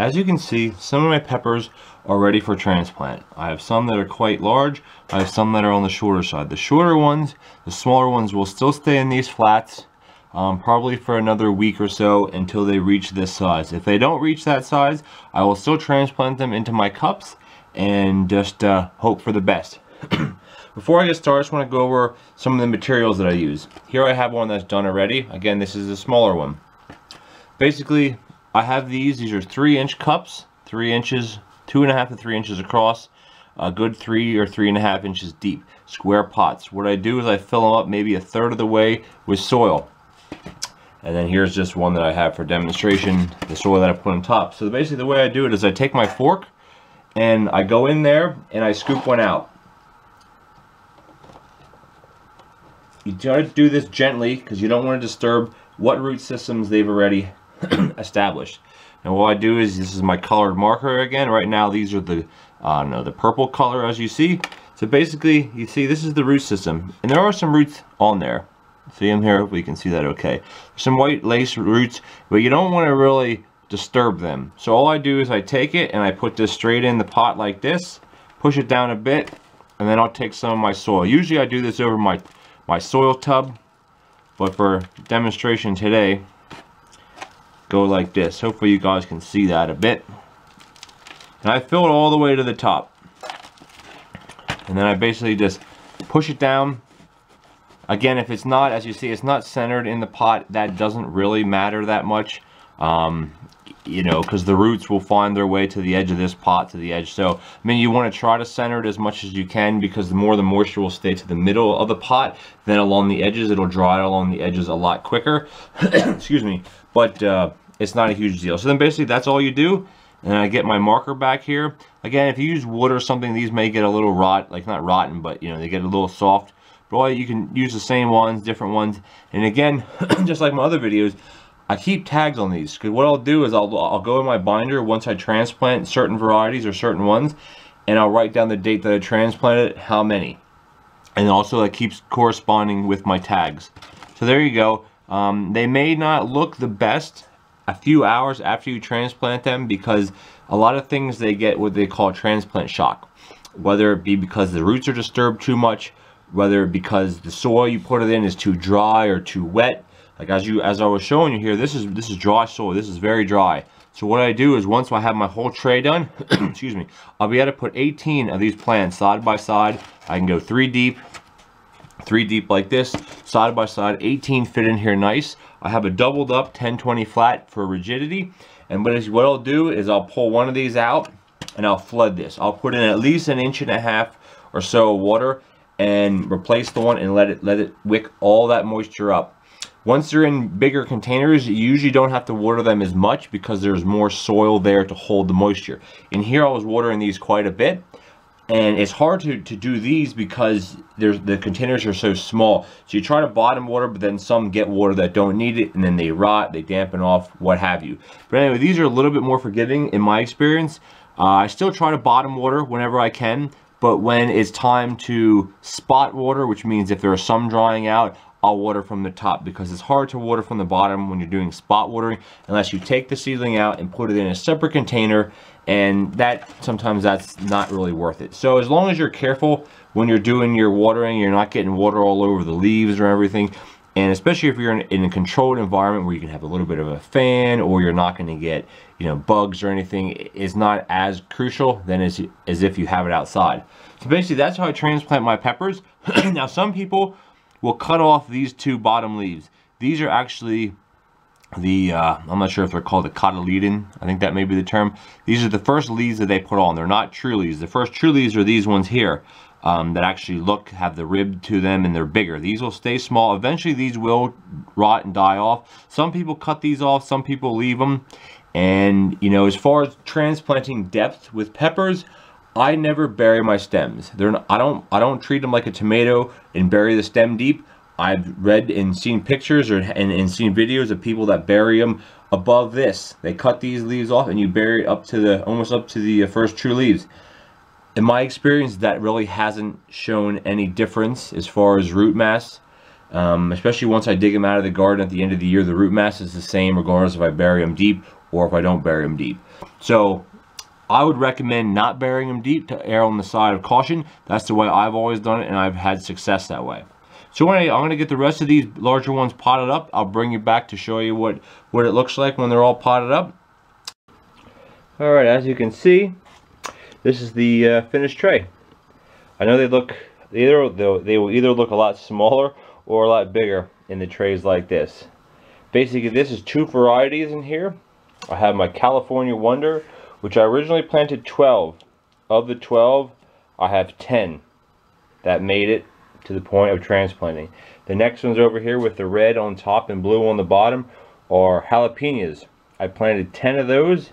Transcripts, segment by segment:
As you can see, some of my peppers are ready for transplant. I have some that are quite large. I have some that are on the shorter side. The shorter ones, the smaller ones, will still stay in these flats probably for another week or so until they reach this size. If they don't reach that size, I will still transplant them into my cups and just hope for the best. Before I get started, I just want to go over some of the materials that I use. Here I have one that's done already. Again, this is a smaller one. Basically, I have these are 3-inch cups, 3 inches, 2.5 to 3 inches across, a good 3 or 3.5 inches deep, square pots. What I do is I fill them up maybe 1/3 of the way with soil. And then here's just one that I have for demonstration, the soil that I put on top. So basically the way I do it is I take my fork and I go in there and I scoop one out. You try to do this gently because you don't want to disturb what root systems they've already established. And what I do is, this is my colored marker again. Right now these are the the purple color, as you see. So basically you see this is the root system, and there are some roots on there. See them here? Hopefully you can see that okay. Some white lace roots, but you don't want to really disturb them. So all I do is I take it and I put this straight in the pot like this, push it down a bit, and then I'll take some of my soil. Usually I do this over my soil tub, but for demonstration today, go like this. Hopefully you guys can see that a bit. And I fill it all the way to the top. And then I basically just push it down. Again, if it's not, as you see, it's not centered in the pot, that doesn't really matter that much. You know, because the roots will find their way to the edge of this pot, to the edge. So, I mean, you want to try to center it as much as you can, because the more the moisture will stay to the middle of the pot, then along the edges, it'll dry along the edges a lot quicker. Excuse me. But it's not a huge deal. So then basically that's all you do. And I get my marker back here. Again, if you use wood or something, these may get a little like not rotten, but you know, they get a little soft. But you can use the same ones, different ones. And again, just like my other videos, I keep tags on these, because what I'll do is I'll go in my binder once I transplant certain varieties or certain ones, and I'll write down the date that I transplanted, how many. And also that keeps corresponding with my tags. So there you go. They may not look the best a few hours after you transplant them, because a lot of things, they get what they call transplant shock. Whether it be because the roots are disturbed too much, whether because the soil you put it in is too dry or too wet. Like as I was showing you here, this is dry soil. This is very dry. So what I do is, once I have my whole tray done, excuse me, I'll be able to put 18 of these plants side by side. I can go 3 deep like this, side by side. 18 fit in here nice. I have a doubled up 10-20 flat for rigidity. And what I'll do is I'll pull one of these out and I'll flood this. I'll put in at least 1.5 inches or so of water and replace the one and let it wick all that moisture up. Once they're in bigger containers, you usually don't have to water them as much, because there's more soil there to hold the moisture. In here I was watering these quite a bit, and it's hard to do these because the containers are so small. So you try to bottom water, but then some get water that don't need it, and then they rot, they dampen off, what have you. But anyway, these are a little bit more forgiving in my experience. I still try to bottom water whenever I can, but when it's time to spot water, which means if there are some drying out, I'll water from the top, because it's hard to water from the bottom when you're doing spot watering, unless you take the seedling out and put it in a separate container, and sometimes that's not really worth it. So as long as you're careful when you're doing your watering, you're not getting water all over the leaves or everything, and especially if you're in a controlled environment where you can have a little bit of a fan, or you're not going to get, you know, bugs or anything, is not as crucial than as if you have it outside. So basically that's how I transplant my peppers. Now some people will cut off these 2 bottom leaves. These are actually the, I'm not sure if they're called the cotyledon. I think that may be the term. These are the first leaves that they put on. They're not true leaves. The first true leaves are these ones here, that actually have the rib to them, and they're bigger. These will stay small. Eventually these will rot and die off. Some people cut these off, some people leave them. And you know, as far as transplanting depth with peppers, I never bury my stems. I don't treat them like a tomato and bury the stem deep. I've read and seen pictures and seen videos of people that bury them above this. They cut these leaves off and you bury it up to almost up to the first true leaves. In my experience, that really hasn't shown any difference as far as root mass. Especially once I dig them out of the garden at the end of the year, the root mass is the same regardless if I bury them deep or if I don't bury them deep. So I would recommend not burying them deep to err on the side of caution. That's the way I've always done it, and I've had success that way. So anyway, I'm going to get the rest of these larger ones potted up. I'll bring you back to show you what it looks like when they're all potted up. Alright, as you can see, this is the finished tray. I know they will either look a lot smaller or a lot bigger in the trays like this. Basically, this is 2 varieties in here. I have my California Wonder, which I originally planted 12. Of the 12, I have 10 that made it to the point of transplanting. The next ones over here with the red on top and blue on the bottom are jalapenos. I planted 10 of those,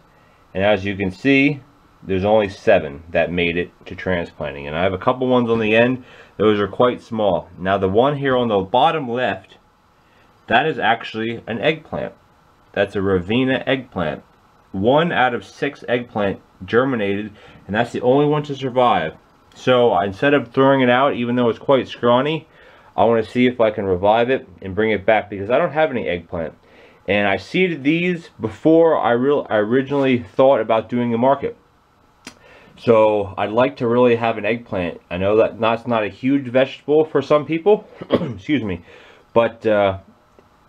and as you can see, there's only 7 that made it to transplanting. And I have a couple ones on the end. Those are quite small. Now the one here on the bottom left, that is actually an eggplant. That's a Ravina eggplant. 1 out of 6 eggplant germinated, and that's the only one to survive. So instead of throwing it out, even though it's quite scrawny, I want to see if I can revive it and bring it back, because I don't have any eggplant. And I seeded these before I originally thought about doing a market. So I'd like to really have an eggplant. I know that that's not a huge vegetable for some people, excuse me, but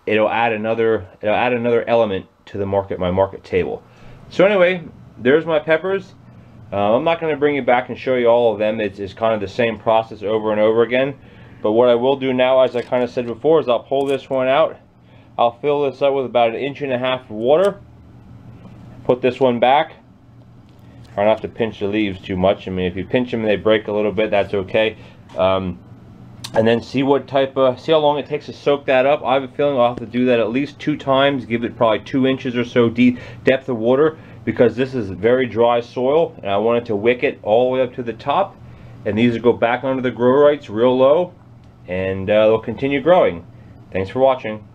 it'll add another element to the my market table. So anyway, there's my peppers. I'm not going to bring you back and show you all of them. It's kind of the same process over and over again. But what I will do now, as I kind of said before, is I'll pull this one out. I'll fill this up with about 1.5 inches of water. Put this one back. Try not to pinch the leaves too much. I mean, if you pinch them and they break a little bit, that's okay. And then see how long it takes to soak that up. I have a feeling I'll have to do that at least 2 times. Give it probably 2 inches or so deep depth of water, because this is very dry soil, and I want it to wick it all the way up to the top. And these will go back under the grow lights real low, and they'll continue growing. Thanks for watching.